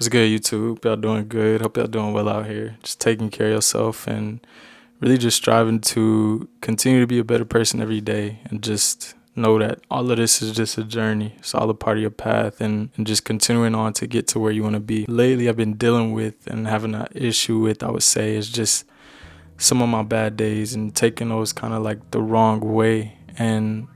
It's good, YouTube. Hope y'all doing good. Hope y'all doing well out here. Just taking care of yourself and really just striving to continue to be a better person every day and just know that all of this is just a journey. It's all a part of your path and just continuing on to get to where you want to be. Lately, I've been dealing with and having an issue with, I would say, is just some of my bad days and taking those kind of like the wrong way and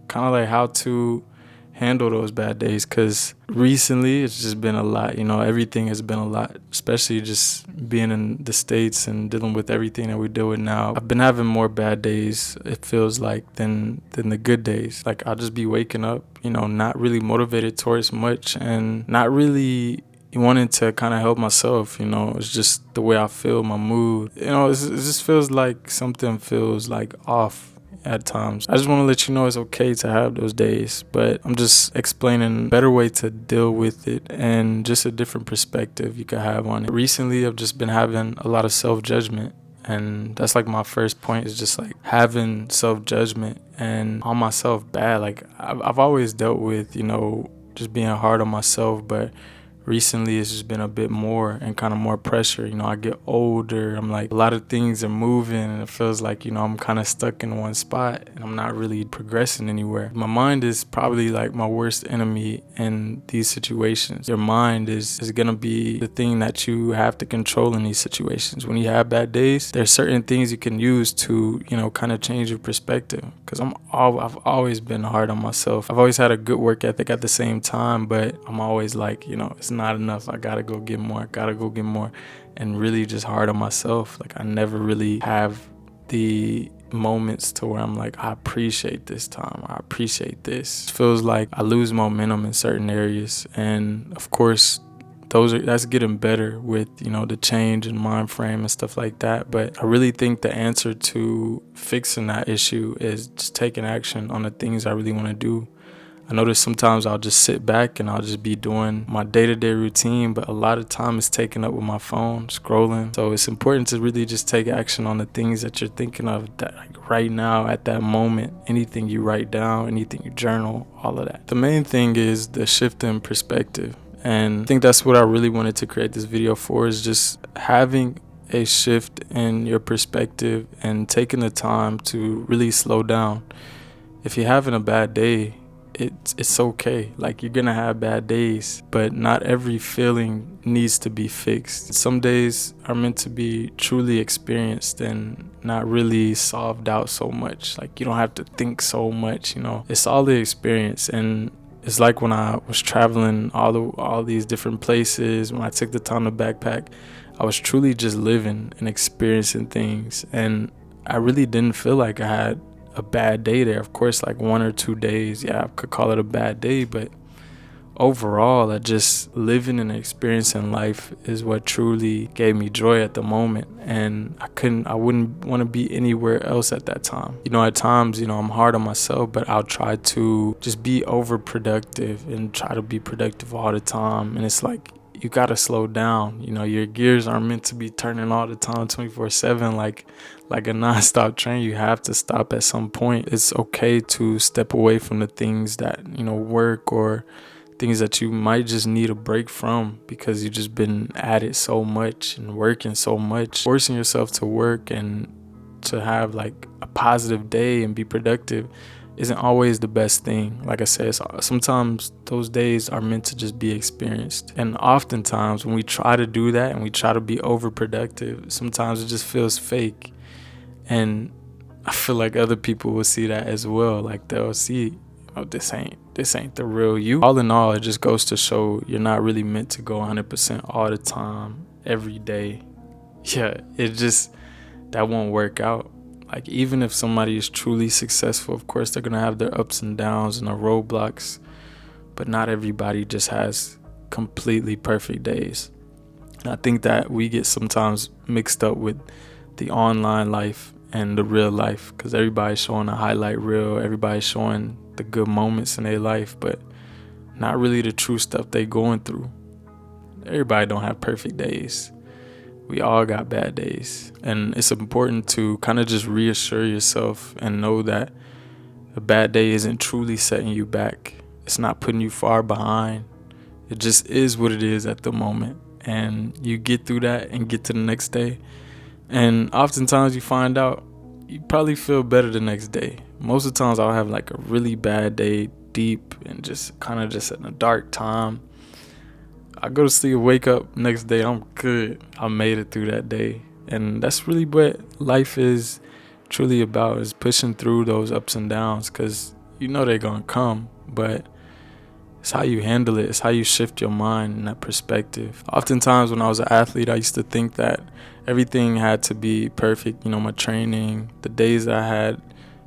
kind of like how to handle those bad days, because recently it's just been a lot. Everything has been a lot, especially just being in the States and dealing with everything that we deal with now. I've been having more bad days, it feels like, than the good days. Like, I'll just be waking up, not really motivated towards much and not really wanting to kind of help myself. It's just the way I feel, my mood. It just feels like something feels like off at times. I just want to let you know it's okay to have those days, but I'm just explaining a better way to deal with it and just a different perspective you could have on it. Recently, I've just been having a lot of self-judgment, and that's like my first point, is just like having self-judgment and on myself bad. Like, I've always dealt with, just being hard on myself, but recently it's just been a bit more and kind of more pressure. I get older, I'm like, a lot of things are moving and it feels like, I'm kind of stuck in one spot and I'm not really progressing anywhere. My mind is probably like my worst enemy in these situations. Your mind is gonna be the thing that you have to control in these situations. When you have bad days, there's certain things you can use to, kind of change your perspective. Because I've always been hard on myself. I've always had a good work ethic at the same time, but I'm always like, it's not enough. I gotta go get more. And really just hard on myself. Like, I never really have the moments to where I'm like, I appreciate this time. I appreciate this. It feels like I lose momentum in certain areas. And of course, that's getting better with, the change in mind frame and stuff like that. But I really think the answer to fixing that issue is just taking action on the things I really want to do. I notice sometimes I'll just sit back and I'll just be doing my day-to-day routine, but a lot of time is taken up with my phone, scrolling. So it's important to really just take action on the things that you're thinking of, that like right now at that moment. Anything you write down, anything you journal, all of that. The main thing is the shift in perspective. And I think that's what I really wanted to create this video for, is just having a shift in your perspective and taking the time to really slow down. If you're having a bad day, it's okay. Like, you're gonna have bad days, but not every feeling needs to be fixed. Some days are meant to be truly experienced and not really solved out so much. Like, you don't have to think so much, It's all the experience. And it's like when I was traveling all these different places, when I took the time to backpack, I was truly just living and experiencing things. And I really didn't feel like I had a bad day there. Of course, like 1 or 2 days, yeah, I could call it a bad day, but overall, I just living and experiencing life is what truly gave me joy at the moment. And I wouldn't want to be anywhere else at that time. At times, I'm hard on myself, but I'll try to just be overproductive and try to be productive all the time. And it's like, you gotta slow down. Your gears aren't meant to be turning all the time, 24/7, like a non-stop train. You have to stop at some point. It's okay to step away from the things that, work, or things that you might just need a break from, because you've just been at it so much and working so much. Forcing yourself to work and to have like a positive day and be productive isn't always the best thing. Like I said, sometimes those days are meant to just be experienced. And oftentimes when we try to do that and we try to be overproductive, sometimes it just feels fake. And I feel like other people will see that as well. Like, they'll see, this ain't the real you. All in all, it just goes to show you're not really meant to go 100% all the time, every day. Yeah, that won't work out. Like, even if somebody is truly successful, of course they're gonna have their ups and downs and their roadblocks, but not everybody just has completely perfect days. And I think that we get sometimes mixed up with the online life and the real life, because everybody's showing a highlight reel, everybody's showing the good moments in their life, but not really the true stuff they going through. Everybody don't have perfect days. We all got bad days. And it's important to kind of just reassure yourself and know that a bad day isn't truly setting you back. It's not putting you far behind. It just is what it is at the moment. And you get through that and get to the next day. And oftentimes you find out you probably feel better the next day. Most of the times I'll have like a really bad day, deep and just kind of just in a dark time. I go to sleep, wake up next day, I'm good. I made it through that day. And that's really what life is truly about, is pushing through those ups and downs, because you know they're going to come, but it's how you handle it. It's how you shift your mind and that perspective. Oftentimes when I was an athlete, I used to think that everything had to be perfect. You know, my training, the days that I had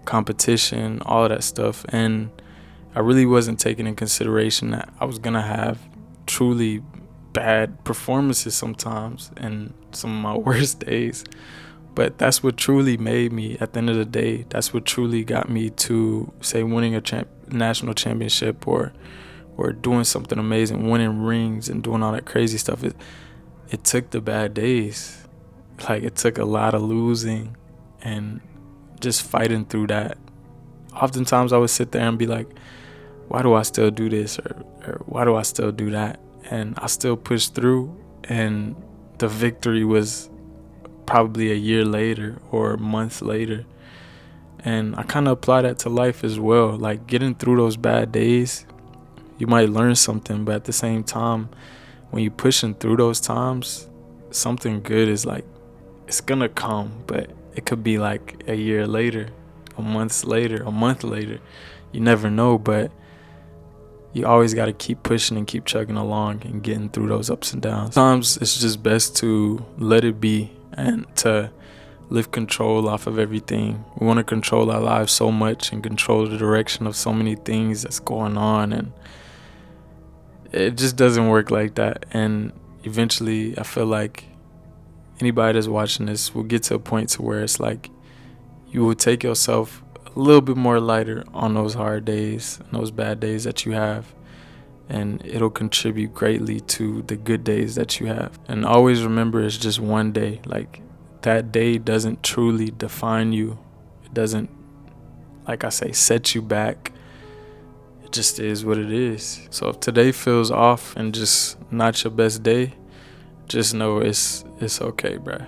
competition, all of that stuff. And I really wasn't taking in consideration that I was going to have truly bad performances sometimes and some of my worst days. But that's what truly made me at the end of the day. That's what truly got me to, say, winning a national championship or doing something amazing, winning rings and doing all that crazy stuff. It took the bad days. Like, it took a lot of losing and just fighting through that. Oftentimes I would sit there and be like, why do I still do this? Or why do I still do that? And I still pushed through, and the victory was probably a year later or a month later. And I kind of apply that to life as well. Like, getting through those bad days, you might learn something, but at the same time, when you're pushing through those times, something good is like, it's gonna come, but it could be like a year later, a month later. You never know, but you always got to keep pushing and keep chugging along and getting through those ups and downs. Sometimes it's just best to let it be and to lift control off of everything. We want to control our lives so much and control the direction of so many things that's going on, and it just doesn't work like that. And eventually I feel like anybody that's watching this will get to a point to where it's like you will take yourself a little bit more lighter on those hard days and those bad days that you have, and it'll contribute greatly to the good days that you have. And always remember, it's just one day. Like, that day doesn't truly define you. It doesn't, like I say, set you back. It just is what it is. So if today feels off and just not your best day, just know it's okay, bruh.